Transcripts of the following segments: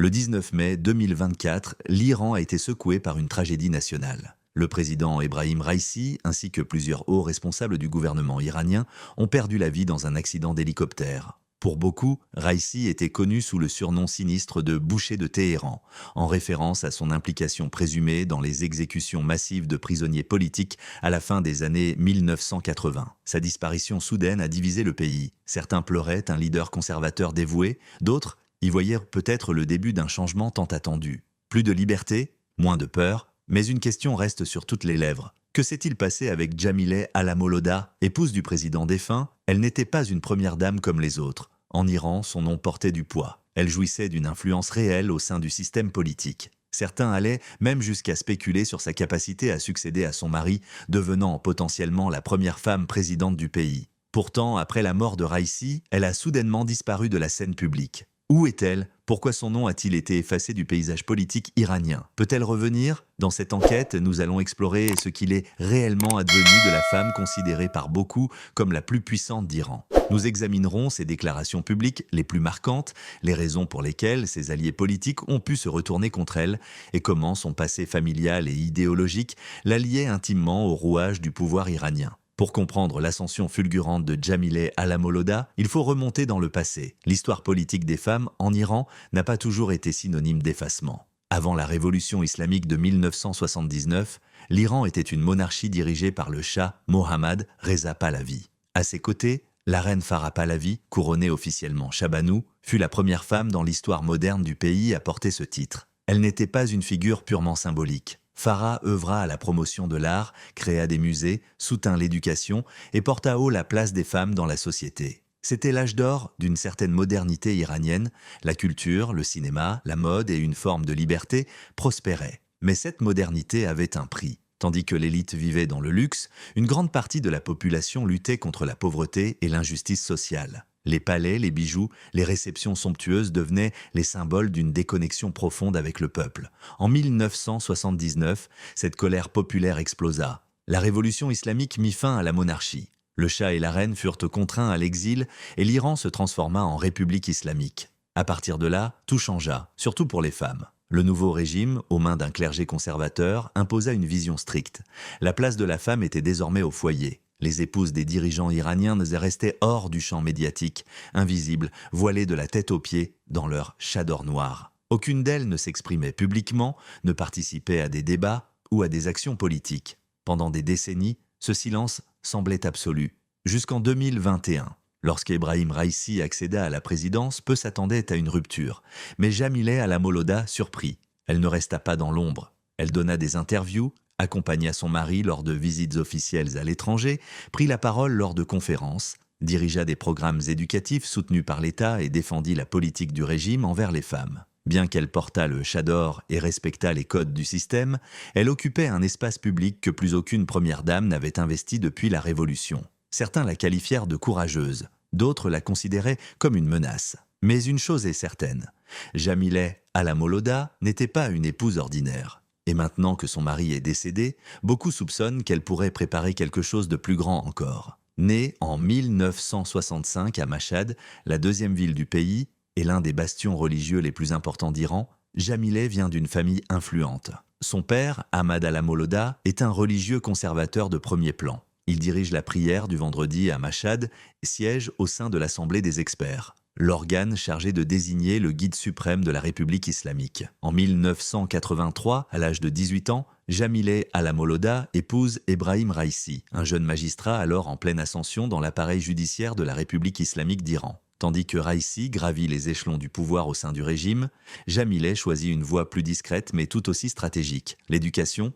Le 19 mai 2024, l'Iran a été secoué par une tragédie nationale. Le président Ebrahim Raïssi, ainsi que plusieurs hauts responsables du gouvernement iranien, ont perdu la vie dans un accident d'hélicoptère. Pour beaucoup, Raïssi était connu sous le surnom sinistre de Boucher de Téhéran, en référence à son implication présumée dans les exécutions massives de prisonniers politiques à la fin des années 1980. Sa disparition soudaine a divisé le pays. Certains pleuraient un leader conservateur dévoué, d'autres y voyaient peut-être le début d'un changement tant attendu. Plus de liberté, moins de peur, mais une question reste sur toutes les lèvres. Que s'est-il passé avec Jamileh Alamoloda, épouse du président défunt? Elle n'était pas une première dame comme les autres. En Iran, son nom portait du poids. Elle jouissait d'une influence réelle au sein du système politique. Certains allaient même jusqu'à spéculer sur sa capacité à succéder à son mari, devenant potentiellement la première femme présidente du pays. Pourtant, après la mort de Raïssi, elle a soudainement disparu de la scène publique. Où est-elle? Pourquoi son nom a-t-il été effacé du paysage politique iranien? Peut-elle revenir? Dans cette enquête, nous allons explorer ce qu'il est réellement advenu de la femme considérée par beaucoup comme la plus puissante d'Iran. Nous examinerons ses déclarations publiques les plus marquantes, les raisons pour lesquelles ses alliés politiques ont pu se retourner contre elle et comment son passé familial et idéologique la liait intimement au rouage du pouvoir iranien. Pour comprendre l'ascension fulgurante de Jamileh Alamoloda, il faut remonter dans le passé. L'histoire politique des femmes en Iran n'a pas toujours été synonyme d'effacement. Avant la révolution islamique de 1979, l'Iran était une monarchie dirigée par le Shah Mohammad Reza Pahlavi. À ses côtés, la reine Farah Pahlavi, couronnée officiellement Shahbanou, fut la première femme dans l'histoire moderne du pays à porter ce titre. Elle n'était pas une figure purement symbolique. Farah œuvra à la promotion de l'art, créa des musées, soutint l'éducation et porta haut la place des femmes dans la société. C'était l'âge d'or d'une certaine modernité iranienne, la culture, le cinéma, la mode et une forme de liberté prospéraient. Mais cette modernité avait un prix. Tandis que l'élite vivait dans le luxe, une grande partie de la population luttait contre la pauvreté et l'injustice sociale. Les palais, les bijoux, les réceptions somptueuses devenaient les symboles d'une déconnexion profonde avec le peuple. En 1979, cette colère populaire explosa. La révolution islamique mit fin à la monarchie. Le Shah et la reine furent contraints à l'exil et l'Iran se transforma en république islamique. À partir de là, tout changea, surtout pour les femmes. Le nouveau régime, aux mains d'un clergé conservateur, imposa une vision stricte. La place de la femme était désormais au foyer. Les épouses des dirigeants iraniens restaient hors du champ médiatique, invisibles, voilées de la tête aux pieds dans leur chador noir. Aucune d'elles ne s'exprimait publiquement, ne participait à des débats ou à des actions politiques. Pendant des décennies, ce silence semblait absolu, jusqu'en 2021. Lorsqu'Ebrahim Raïssi accéda à la présidence, peu s'attendaient à une rupture. Mais Jamileh Alamoloda surprit. Elle ne resta pas dans l'ombre. Elle donna des interviews, accompagna son mari lors de visites officielles à l'étranger, prit la parole lors de conférences, dirigea des programmes éducatifs soutenus par l'État et défendit la politique du régime envers les femmes. Bien qu'elle portât le chador et respectât les codes du système, elle occupait un espace public que plus aucune première dame n'avait investi depuis la Révolution. Certains la qualifièrent de courageuse, d'autres la considéraient comme une menace. Mais une chose est certaine, Jamileh Alamoloda n'était pas une épouse ordinaire. Et maintenant que son mari est décédé, beaucoup soupçonnent qu'elle pourrait préparer quelque chose de plus grand encore. Née en 1965 à Mashhad, la deuxième ville du pays et l'un des bastions religieux les plus importants d'Iran, Jamileh vient d'une famille influente. Son père, Ahmad Alamoloda, est un religieux conservateur de premier plan. Il dirige la prière du vendredi à Mashhad et siège au sein de l'Assemblée des experts, l'organe chargé de désigner le guide suprême de la République islamique. En 1983, à l'âge de 18 ans, Jamileh Alamoloda épouse Ebrahim Raïssi, un jeune magistrat alors en pleine ascension dans l'appareil judiciaire de la République islamique d'Iran. Tandis que Raïssi gravit les échelons du pouvoir au sein du régime, Jamileh choisit une voie plus discrète mais tout aussi stratégique, l'éducation.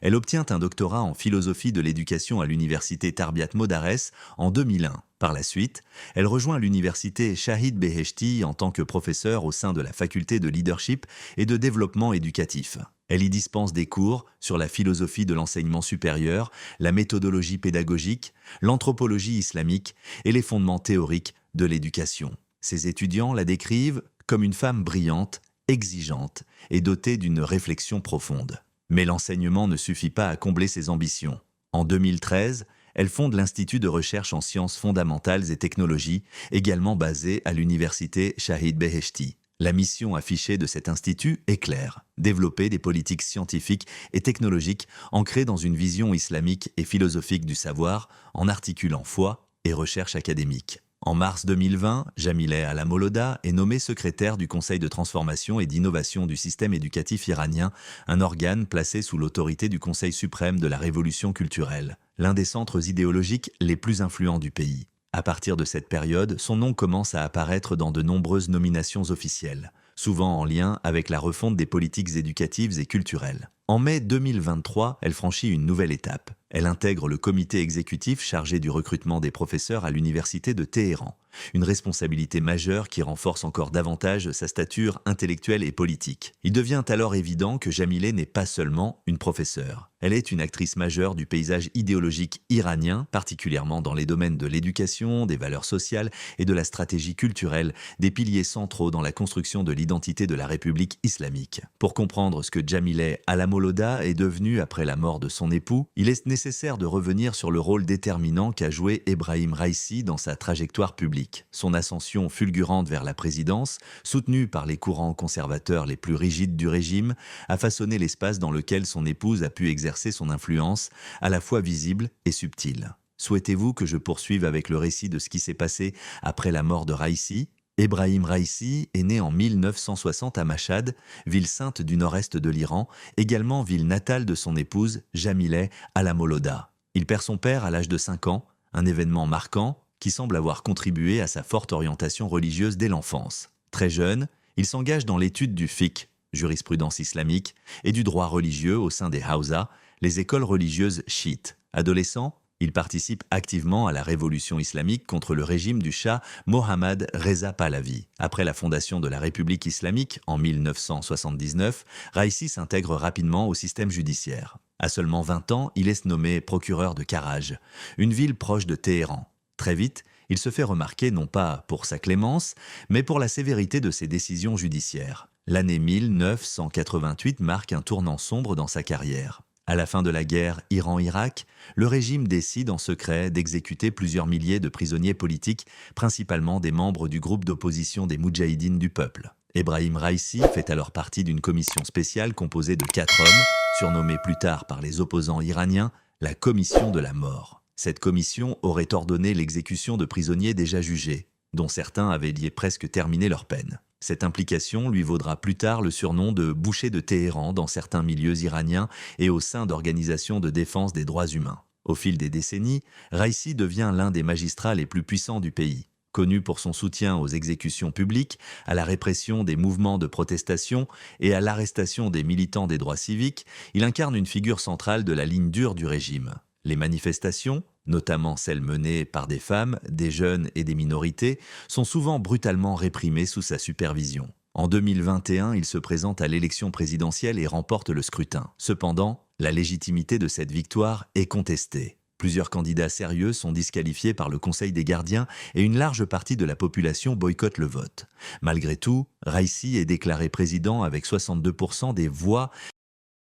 Elle obtient un doctorat en philosophie de l'éducation à l'université Tarbiat Modarres en 2001. Par la suite, elle rejoint l'université Shahid Beheshti en tant que professeure au sein de la faculté de leadership et de développement éducatif. Elle y dispense des cours sur la philosophie de l'enseignement supérieur, la méthodologie pédagogique, l'anthropologie islamique et les fondements théoriques de l'éducation. Ses étudiants la décrivent comme une femme brillante, exigeante et dotée d'une réflexion profonde. Mais l'enseignement ne suffit pas à combler ses ambitions. En 2013, elle fonde l'Institut de recherche en sciences fondamentales et technologies, également basé à l'université Shahid Beheshti. La mission affichée de cet institut est claire: développer des politiques scientifiques et technologiques ancrées dans une vision islamique et philosophique du savoir, en articulant foi et recherche académique. En mars 2020, Jamileh Al-Moloda est nommé secrétaire du Conseil de transformation et d'innovation du système éducatif iranien, un organe placé sous l'autorité du Conseil suprême de la Révolution culturelle, l'un des centres idéologiques les plus influents du pays. À partir de cette période, son nom commence à apparaître dans de nombreuses nominations officielles, souvent en lien avec la refonte des politiques éducatives et culturelles. En mai 2023, elle franchit une nouvelle étape. Elle intègre le comité exécutif chargé du recrutement des professeurs à l'université de Téhéran, une responsabilité majeure qui renforce encore davantage sa stature intellectuelle et politique. Il devient alors évident que Jamileh n'est pas seulement une professeure. Elle est une actrice majeure du paysage idéologique iranien, particulièrement dans les domaines de l'éducation, des valeurs sociales et de la stratégie culturelle, des piliers centraux dans la construction de l'identité de la République islamique. Pour comprendre ce que Jamileh Al-Moloda est devenue après la mort de son époux, il est nécessaire de revenir sur le rôle déterminant qu'a joué Ebrahim Raïssi dans sa trajectoire publique. Son ascension fulgurante vers la présidence, soutenue par les courants conservateurs les plus rigides du régime, a façonné l'espace dans lequel son épouse a pu exercer son influence, à la fois visible et subtile. Souhaitez-vous que je poursuive avec le récit de ce qui s'est passé après la mort de Raïssi ? Ebrahim Raïssi est né en 1960 à Mashhad, ville sainte du nord-est de l'Iran, également ville natale de son épouse Jamileh Al-Moloda. Il perd son père à l'âge de 5 ans, un événement marquant qui semble avoir contribué à sa forte orientation religieuse dès l'enfance. Très jeune, il s'engage dans l'étude du fiqh, jurisprudence islamique, et du droit religieux au sein des Hawza, les écoles religieuses chiites. Adolescent, il participe activement à la révolution islamique contre le régime du Shah Mohammad Reza Pahlavi. Après la fondation de la République islamique en 1979, Raïssi s'intègre rapidement au système judiciaire. À seulement 20 ans, il est nommé procureur de Karaj, une ville proche de Téhéran. Très vite, il se fait remarquer non pas pour sa clémence, mais pour la sévérité de ses décisions judiciaires. L'année 1988 marque un tournant sombre dans sa carrière. À la fin de la guerre Iran-Irak, le régime décide en secret d'exécuter plusieurs milliers de prisonniers politiques, principalement des membres du groupe d'opposition des Moudjahidines du peuple. Ebrahim Raïssi fait alors partie d'une commission spéciale composée de 4 hommes, surnommée plus tard par les opposants iraniens la Commission de la mort. Cette commission aurait ordonné l'exécution de prisonniers déjà jugés, dont certains avaient presque terminé leur peine. Cette implication lui vaudra plus tard le surnom de boucher de Téhéran dans certains milieux iraniens et au sein d'organisations de défense des droits humains. Au fil des décennies, Raïssi devient l'un des magistrats les plus puissants du pays. Connu pour son soutien aux exécutions publiques, à la répression des mouvements de protestation et à l'arrestation des militants des droits civiques, il incarne une figure centrale de la ligne dure du régime. Les manifestations, notamment celles menées par des femmes, des jeunes et des minorités, sont souvent brutalement réprimées sous sa supervision. En 2021, il se présente à l'élection présidentielle et remporte le scrutin. Cependant, la légitimité de cette victoire est contestée. Plusieurs candidats sérieux sont disqualifiés par le Conseil des gardiens et une large partie de la population boycotte le vote. Malgré tout, Raïssi est déclaré président avec 62% des voix.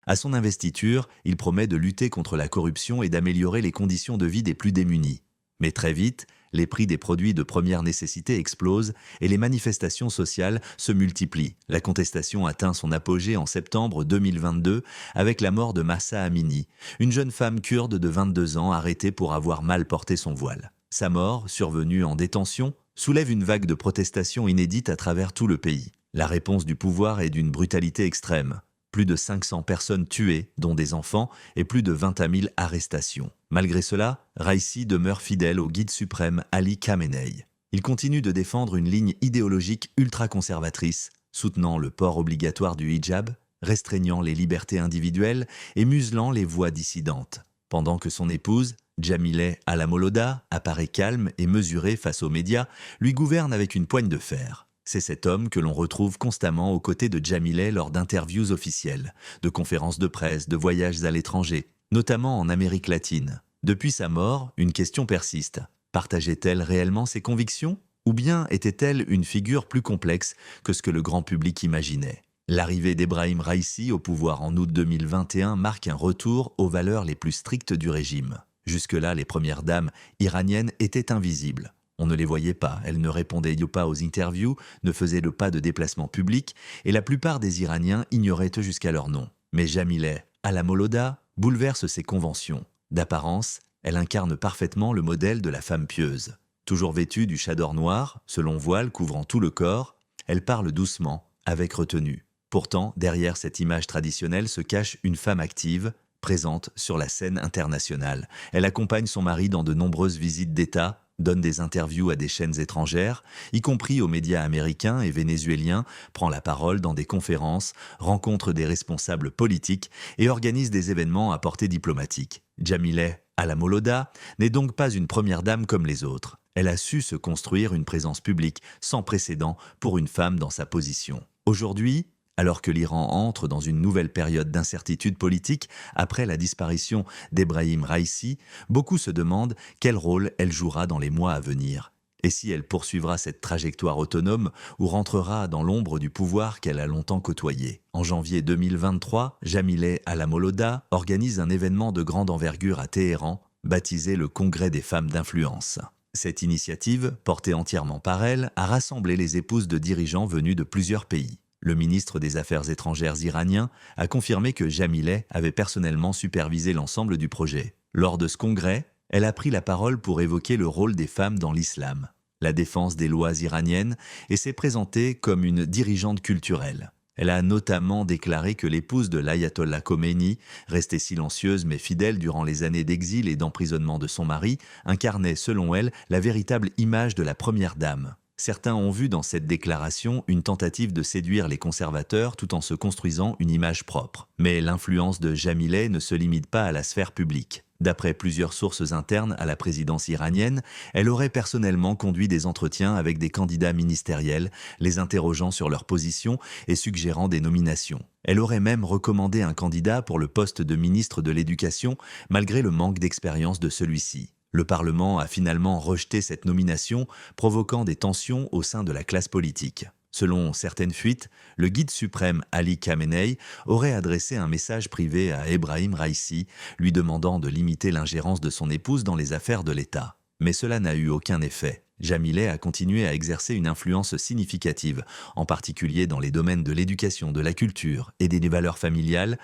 À son investiture, il promet de lutter contre la corruption et d'améliorer les conditions de vie des plus démunis. Mais très vite, les prix des produits de première nécessité explosent et les manifestations sociales se multiplient. La contestation atteint son apogée en septembre 2022 avec la mort de Mahsa Amini, une jeune femme kurde de 22 ans arrêtée pour avoir mal porté son voile. Sa mort, survenue en détention, soulève une vague de protestations inédites à travers tout le pays. La réponse du pouvoir est d'une brutalité extrême. Plus de 500 personnes tuées, dont des enfants, et plus de 20 000 arrestations. Malgré cela, Raïssi demeure fidèle au guide suprême Ali Khamenei. Il continue de défendre une ligne idéologique ultra-conservatrice, soutenant le port obligatoire du hijab, restreignant les libertés individuelles et muselant les voix dissidentes. Pendant que son épouse, Jamileh Al-Moloda, apparaît calme et mesurée face aux médias, lui gouverne avec une poigne de fer. C'est cet homme que l'on retrouve constamment aux côtés de Jamileh lors d'interviews officielles, de conférences de presse, de voyages à l'étranger, notamment en Amérique latine. Depuis sa mort, une question persiste. Partageait-elle réellement ses convictions ? Ou bien était-elle une figure plus complexe que ce que le grand public imaginait ? L'arrivée d'Ebrahim Raïssi au pouvoir en août 2021 marque un retour aux valeurs les plus strictes du régime. Jusque-là, les premières dames iraniennes étaient invisibles. On ne les voyait pas, elles ne répondaient pas aux interviews, ne faisaient pas de déplacements publics, et la plupart des Iraniens ignoraient jusqu'à leur nom. Mais Jamileh Al-Moloda bouleverse ces conventions. D'apparence, elle incarne parfaitement le modèle de la femme pieuse. Toujours vêtue du chador noir, ce long voile couvrant tout le corps, elle parle doucement, avec retenue. Pourtant, derrière cette image traditionnelle se cache une femme active, présente sur la scène internationale. Elle accompagne son mari dans de nombreuses visites d'État, donne des interviews à des chaînes étrangères, y compris aux médias américains et vénézuéliens, prend la parole dans des conférences, rencontre des responsables politiques et organise des événements à portée diplomatique. Jamileh Al-Moloda n'est donc pas une première dame comme les autres. Elle a su se construire une présence publique sans précédent pour une femme dans sa position. Aujourd'hui, alors que l'Iran entre dans une nouvelle période d'incertitude politique après la disparition d'Ebrahim Raïssi, beaucoup se demandent quel rôle elle jouera dans les mois à venir. Et si elle poursuivra cette trajectoire autonome ou rentrera dans l'ombre du pouvoir qu'elle a longtemps côtoyé. En janvier 2023, Jamileh Al-Moloda organise un événement de grande envergure à Téhéran, baptisé le Congrès des femmes d'influence. Cette initiative, portée entièrement par elle, a rassemblé les épouses de dirigeants venus de plusieurs pays. Le ministre des Affaires étrangères iranien a confirmé que Jamileh avait personnellement supervisé l'ensemble du projet. Lors de ce congrès, elle a pris la parole pour évoquer le rôle des femmes dans l'islam, la défense des lois iraniennes et s'est présentée comme une dirigeante culturelle. Elle a notamment déclaré que l'épouse de l'ayatollah Khomeini, restée silencieuse mais fidèle durant les années d'exil et d'emprisonnement de son mari, incarnait selon elle la véritable image de la première dame. Certains ont vu dans cette déclaration une tentative de séduire les conservateurs tout en se construisant une image propre. Mais l'influence de Jamileh ne se limite pas à la sphère publique. D'après plusieurs sources internes à la présidence iranienne, elle aurait personnellement conduit des entretiens avec des candidats ministériels, les interrogeant sur leur position et suggérant des nominations. Elle aurait même recommandé un candidat pour le poste de ministre de l'Éducation, malgré le manque d'expérience de celui-ci. Le Parlement a finalement rejeté cette nomination, provoquant des tensions au sein de la classe politique. Selon certaines fuites, le guide suprême Ali Khamenei aurait adressé un message privé à Ebrahim Raïssi, lui demandant de limiter l'ingérence de son épouse dans les affaires de l'État. Mais cela n'a eu aucun effet. Jamileh a continué à exercer une influence significative, en particulier dans les domaines de l'éducation, de la culture et des valeurs familiales.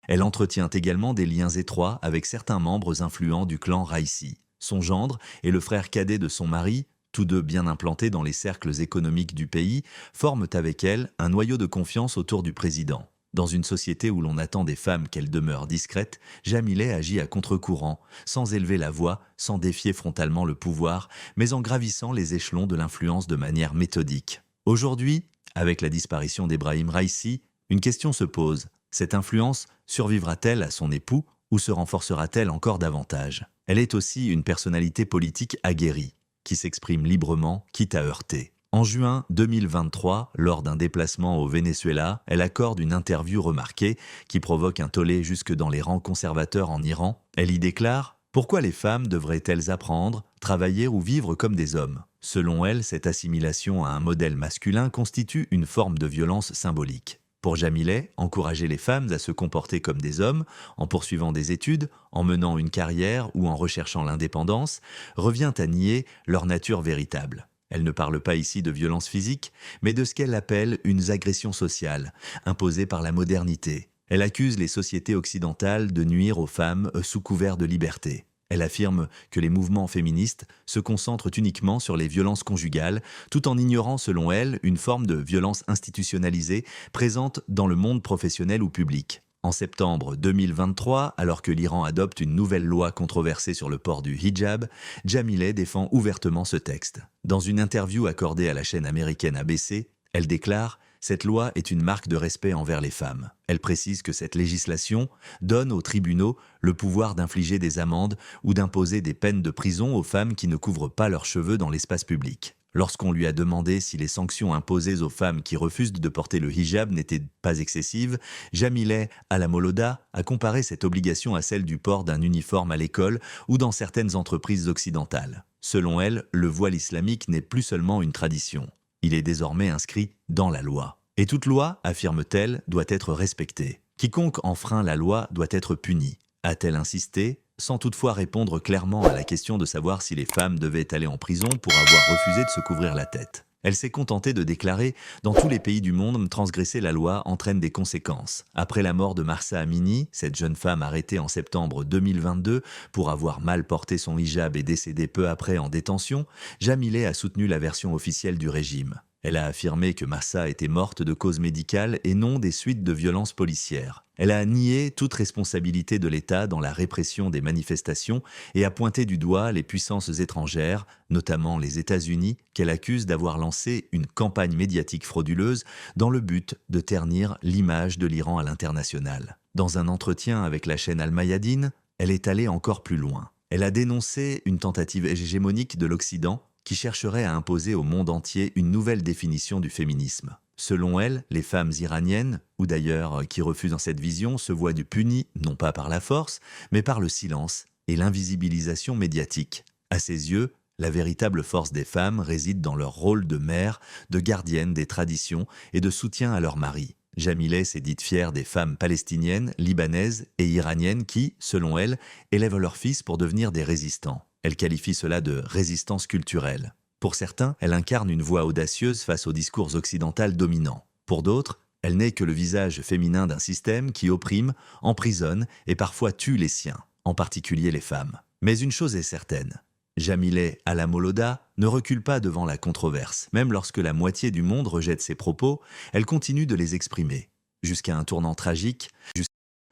Elle entretient également des liens étroits avec certains membres influents du clan Raïssi. Son gendre et le frère cadet de son mari, tous deux bien implantés dans les cercles économiques du pays, forment avec elle un noyau de confiance autour du président. Dans une société où l'on attend des femmes qu'elles demeurent discrètes, Jamileh agit à contre-courant, sans élever la voix, sans défier frontalement le pouvoir, mais en gravissant les échelons de l'influence de manière méthodique. Aujourd'hui, avec la disparition d'Ebrahim Raïssi, une question se pose. Cette influence survivra-t-elle à son époux ou se renforcera-t-elle encore davantage? Elle est aussi une personnalité politique aguerrie, qui s'exprime librement, quitte à heurter. En juin 2023, lors d'un déplacement au Venezuela, elle accorde une interview remarquée qui provoque un tollé jusque dans les rangs conservateurs en Iran. Elle y déclare « Pourquoi les femmes devraient-elles apprendre, travailler ou vivre comme des hommes ?» Selon elle, cette assimilation à un modèle masculin constitue une forme de violence symbolique. Pour Jamileh, encourager les femmes à se comporter comme des hommes, en poursuivant des études, en menant une carrière ou en recherchant l'indépendance, revient à nier leur nature véritable. Elle ne parle pas ici de violence physique, mais de ce qu'elle appelle une agression sociale, imposée par la modernité. Elle accuse les sociétés occidentales de nuire aux femmes sous couvert de liberté. Elle affirme que les mouvements féministes se concentrent uniquement sur les violences conjugales, tout en ignorant, selon elle, une forme de violence institutionnalisée présente dans le monde professionnel ou public. En septembre 2023, alors que l'Iran adopte une nouvelle loi controversée sur le port du hijab, Jamileh défend ouvertement ce texte. Dans une interview accordée à la chaîne américaine ABC, elle déclare « Cette loi est une marque de respect envers les femmes ». Elle précise que cette législation donne aux tribunaux le pouvoir d'infliger des amendes ou d'imposer des peines de prison aux femmes qui ne couvrent pas leurs cheveux dans l'espace public. Lorsqu'on lui a demandé si les sanctions imposées aux femmes qui refusent de porter le hijab n'étaient pas excessives, Jamileh Al-Moloda a comparé cette obligation à celle du port d'un uniforme à l'école ou dans certaines entreprises occidentales. Selon elle, le voile islamique n'est plus seulement une tradition. Il est désormais inscrit dans la loi. Et toute loi, affirme-t-elle, doit être respectée. Quiconque enfreint la loi doit être puni, a-t-elle insisté, sans toutefois répondre clairement à la question de savoir si les femmes devaient aller en prison pour avoir refusé de se couvrir la tête. Elle s'est contentée de déclarer « Dans tous les pays du monde, transgresser la loi entraîne des conséquences ». Après la mort de Mahsa Amini, cette jeune femme arrêtée en septembre 2022 pour avoir mal porté son hijab et décédée peu après en détention, Jamilet a soutenu la version officielle du régime. Elle a affirmé que Mahsa était morte de cause médicale et non des suites de violences policières. Elle a nié toute responsabilité de l'État dans la répression des manifestations et a pointé du doigt les puissances étrangères, notamment les États-Unis, qu'elle accuse d'avoir lancé une campagne médiatique frauduleuse dans le but de ternir l'image de l'Iran à l'international. Dans un entretien avec la chaîne Al-Mayadeen, elle est allée encore plus loin. Elle a dénoncé une tentative hégémonique de l'Occident qui chercherait à imposer au monde entier une nouvelle définition du féminisme. Selon elle, les femmes iraniennes, ou d'ailleurs qui refusent dans cette vision, se voient punies non pas par la force, mais par le silence et l'invisibilisation médiatique. À ses yeux, la véritable force des femmes réside dans leur rôle de mère, de gardienne des traditions et de soutien à leur mari. Jamilet s'est dite fière des femmes palestiniennes, libanaises et iraniennes qui, selon elle, élèvent leurs fils pour devenir des résistants. Elle qualifie cela de résistance culturelle. Pour certains, elle incarne une voix audacieuse face au discours occidental dominant. Pour d'autres, elle n'est que le visage féminin d'un système qui opprime, emprisonne et parfois tue les siens, en particulier les femmes. Mais une chose est certaine, Jamilet Alamoloda ne recule pas devant la controverse. Même lorsque la moitié du monde rejette ses propos, elle continue de les exprimer. Jusqu'à un tournant tragique,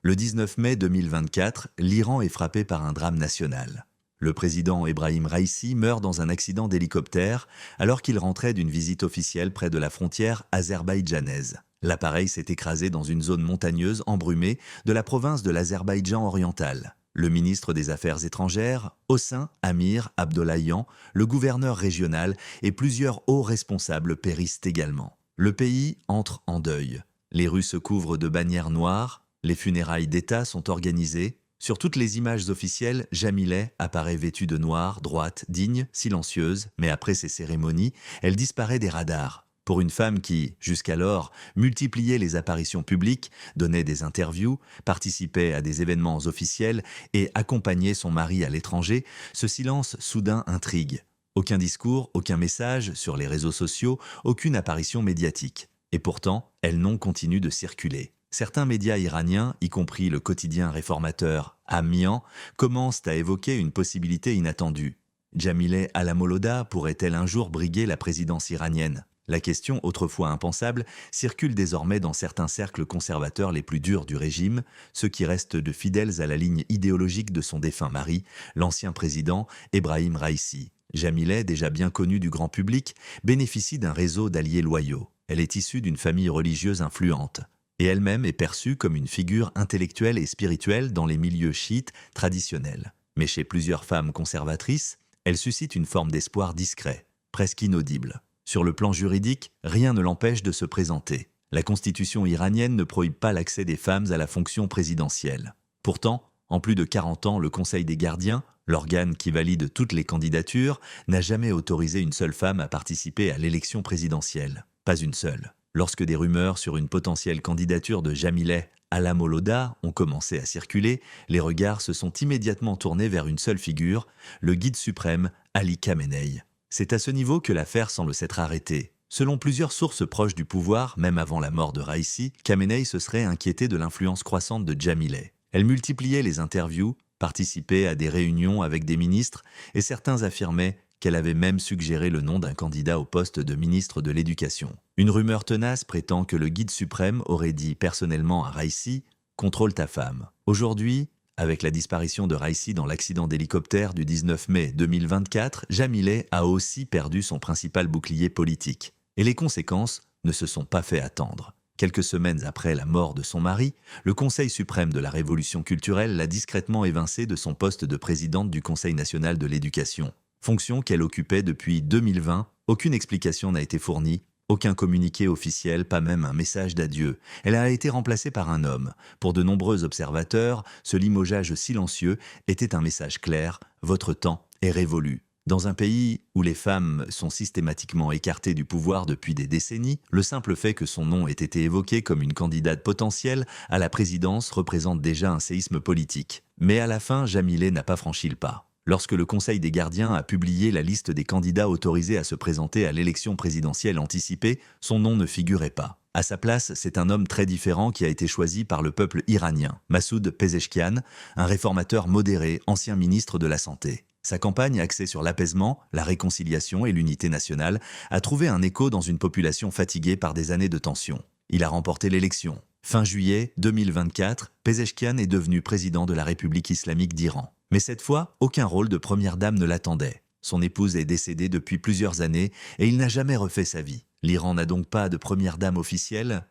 le 19 mai 2024, l'Iran est frappé par un drame national. Le président Ebrahim Raïssi meurt dans un accident d'hélicoptère alors qu'il rentrait d'une visite officielle près de la frontière azerbaïdjanaise. L'appareil s'est écrasé dans une zone montagneuse embrumée de la province de l'Azerbaïdjan oriental. Le ministre des Affaires étrangères, Hossein Amir Abdollahian, le gouverneur régional et plusieurs hauts responsables périssent également. Le pays entre en deuil. Les rues se couvrent de bannières noires, les funérailles d'État sont organisées. Sur toutes les images officielles, Jamilet apparaît vêtue de noir, droite, digne, silencieuse, mais après ces cérémonies, elle disparaît des radars. Pour une femme qui, jusqu'alors, multipliait les apparitions publiques, donnait des interviews, participait à des événements officiels et accompagnait son mari à l'étranger, ce silence soudain intrigue. Aucun discours, aucun message sur les réseaux sociaux, aucune apparition médiatique. Et pourtant, elle non continue de circuler. Certains médias iraniens, y compris le quotidien réformateur Amian, commencent à évoquer une possibilité inattendue. Jamilet Alamoloda pourrait-elle un jour briguer la présidence iranienne? La question, autrefois impensable, circule désormais dans certains cercles conservateurs les plus durs du régime, ceux qui restent de fidèles à la ligne idéologique de son défunt mari, l'ancien président Ebrahim Raïssi. Jamilet, déjà bien connue du grand public, bénéficie d'un réseau d'alliés loyaux. Elle est issue d'une famille religieuse influente. Et elle-même est perçue comme une figure intellectuelle et spirituelle dans les milieux chiites traditionnels. Mais chez plusieurs femmes conservatrices, elle suscite une forme d'espoir discret, presque inaudible. Sur le plan juridique, rien ne l'empêche de se présenter. La constitution iranienne ne prohibe pas l'accès des femmes à la fonction présidentielle. Pourtant, en plus de 40 ans, le Conseil des gardiens, l'organe qui valide toutes les candidatures, n'a jamais autorisé une seule femme à participer à l'élection présidentielle. Pas une seule. Lorsque des rumeurs sur une potentielle candidature de Jamilet Alamoloda ont commencé à circuler, les regards se sont immédiatement tournés vers une seule figure, le guide suprême Ali Khamenei. C'est à ce niveau que l'affaire semble s'être arrêtée. Selon plusieurs sources proches du pouvoir, même avant la mort de Raïssi, Khamenei se serait inquiété de l'influence croissante de Jamilet. Elle multipliait les interviews, participait à des réunions avec des ministres et certains affirmaient qu'elle avait même suggéré le nom d'un candidat au poste de ministre de l'Éducation. Une rumeur tenace prétend que le guide suprême aurait dit personnellement à Raïssi « Contrôle ta femme ». Aujourd'hui, avec la disparition de Raïssi dans l'accident d'hélicoptère du 19 mai 2024, Jamilet a aussi perdu son principal bouclier politique. Et les conséquences ne se sont pas fait attendre. Quelques semaines après la mort de son mari, le Conseil suprême de la Révolution culturelle l'a discrètement évincée de son poste de présidente du Conseil national de l'éducation. Fonction qu'elle occupait depuis 2020, aucune explication n'a été fournie, aucun communiqué officiel, pas même un message d'adieu. Elle a été remplacée par un homme. Pour de nombreux observateurs, ce limogeage silencieux était un message clair, votre temps est révolu. Dans un pays où les femmes sont systématiquement écartées du pouvoir depuis des décennies, le simple fait que son nom ait été évoqué comme une candidate potentielle à la présidence représente déjà un séisme politique. Mais à la fin, Jamilé n'a pas franchi le pas. Lorsque le Conseil des gardiens a publié la liste des candidats autorisés à se présenter à l'élection présidentielle anticipée, son nom ne figurait pas. À sa place, c'est un homme très différent qui a été choisi par le peuple iranien, Massoud Pezeshkian, un réformateur modéré, ancien ministre de la Santé. Sa campagne, axée sur l'apaisement, la réconciliation et l'unité nationale, a trouvé un écho dans une population fatiguée par des années de tension. Il a remporté l'élection. Fin juillet 2024, Pezeshkian est devenu président de la République islamique d'Iran. Mais cette fois, aucun rôle de première dame ne l'attendait. Son épouse est décédée depuis plusieurs années et il n'a jamais refait sa vie. L'Iran n'a donc pas de première dame officielle.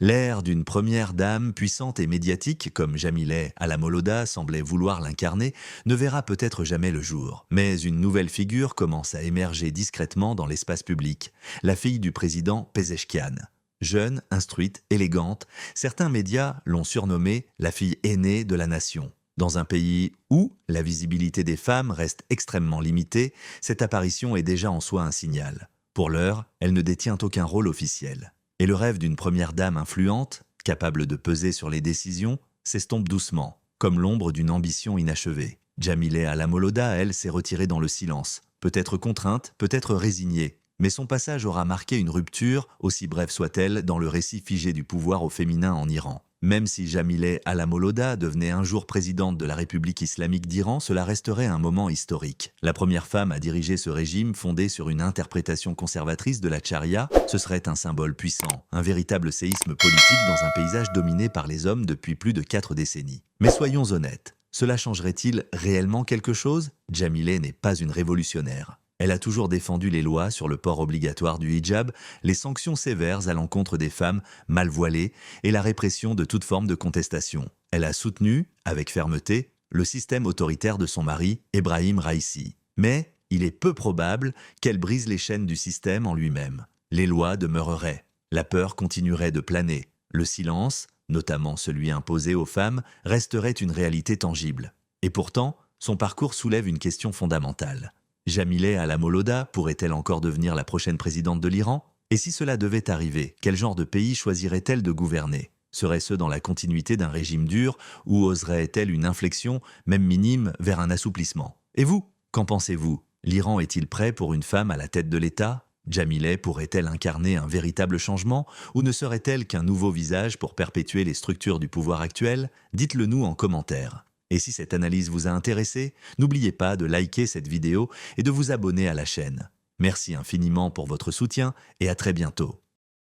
L'ère d'une première dame puissante et médiatique, comme Jamilé Alamoloda semblait vouloir l'incarner, ne verra peut-être jamais le jour. Mais une nouvelle figure commence à émerger discrètement dans l'espace public, la fille du président Pezeshkian. Jeune, instruite, élégante, certains médias l'ont surnommée la fille aînée de la nation. Dans un pays où la visibilité des femmes reste extrêmement limitée, cette apparition est déjà en soi un signal. Pour l'heure, elle ne détient aucun rôle officiel. Et le rêve d'une première dame influente, capable de peser sur les décisions, s'estompe doucement, comme l'ombre d'une ambition inachevée. Jamilé Alamoloda, elle, s'est retirée dans le silence, peut-être contrainte, peut-être résignée. Mais son passage aura marqué une rupture, aussi brève soit-elle, dans le récit figé du pouvoir au féminin en Iran. Même si Jamilé Alamoloda devenait un jour présidente de la République islamique d'Iran, cela resterait un moment historique. La première femme à diriger ce régime fondé sur une interprétation conservatrice de la charia, ce serait un symbole puissant, un véritable séisme politique dans un paysage dominé par les hommes depuis plus de 4 décennies. Mais soyons honnêtes, cela changerait-il réellement quelque chose? Jamilé n'est pas une révolutionnaire. Elle a toujours défendu les lois sur le port obligatoire du hijab, les sanctions sévères à l'encontre des femmes mal voilées et la répression de toute forme de contestation. Elle a soutenu, avec fermeté, le système autoritaire de son mari, Ebrahim Raïssi. Mais il est peu probable qu'elle brise les chaînes du système en lui-même. Les lois demeureraient. La peur continuerait de planer. Le silence, notamment celui imposé aux femmes, resterait une réalité tangible. Et pourtant, son parcours soulève une question fondamentale. Jamilé Alamoloda pourrait-elle encore devenir la prochaine présidente de l'Iran? Et si cela devait arriver, quel genre de pays choisirait-elle de gouverner? Serait-ce dans la continuité d'un régime dur ou oserait-elle une inflexion, même minime, vers un assouplissement? Et vous, qu'en pensez-vous? L'Iran est-il prêt pour une femme à la tête de l'État? Jamilé pourrait-elle incarner un véritable changement ou ne serait-elle qu'un nouveau visage pour perpétuer les structures du pouvoir actuel? Dites-le nous en commentaire. Et si cette analyse vous a intéressé, n'oubliez pas de liker cette vidéo et de vous abonner à la chaîne. Merci infiniment pour votre soutien et à très bientôt.